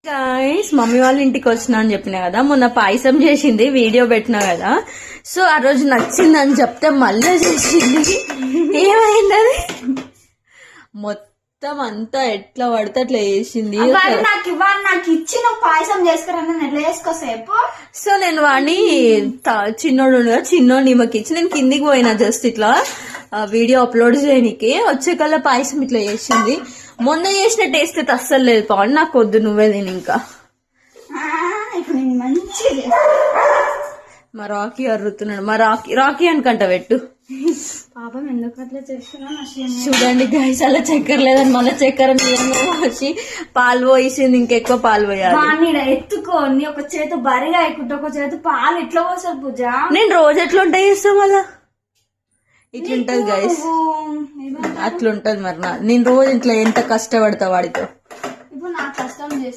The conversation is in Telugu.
గైస్ మమ్మీ వాళ్ళ ఇంటికి వచ్చినా అని చెప్పినా కదా, మొన్న పాయసం చేసింది వీడియో పెట్టినా కదా. సో ఆ రోజు నచ్చిందని చెప్తే మళ్ళీ చేసింది. ఏమైంది అది మొత్తం అంతా ఎట్లా పడితే అట్లా చేసింది. నాకు ఇచ్చిన పాయసం చేసుకురా ఎట్లా చేసుకోసేపు. సో నేను వాడిని చిన్నోడు చిన్నోడు నిమ్మకి ఇచ్చి నేను కిందికి పోయినా జస్ట్ ఇట్లా వీడియో అప్లోడ్ చేయడానికి. వచ్చే కల్లా పాయసం ఇట్లా చేసింది. మొన్న చేసిన టేస్ట్ అయితే అస్సలు లేదు. పవన్ నాకు వద్దు, నువ్వే తిని. ఇంకా మంచిది. మా రాకీ అర్రుతున్నాడు. మా రాకీ అనుకంట పెట్టు. పాపం ఎందుకు అట్లా చేస్తున్నా. చూడండి గైస్, అలా చక్కెర లేదని మళ్ళీ చక్కెర నీరంగా పోసి పాలు పోసింది. ఇంకెక్కువ పాలు పోయాలి. ఎత్తుకొని ఒక చేతు బరిగా ఎక్కుంటే ఒక చేతు పాలు ఎట్లా పోసారు పూజ. నేను రోజు ఎట్లా ఉంటాయి చేస్తాం అలా ఇట్లుంటది గైస్, అట్లుంటది. మరి నేను రోజు ఇట్లా ఎంత కష్టపడతా వాడితో. ఇప్పుడు నాకు కష్టం చేసి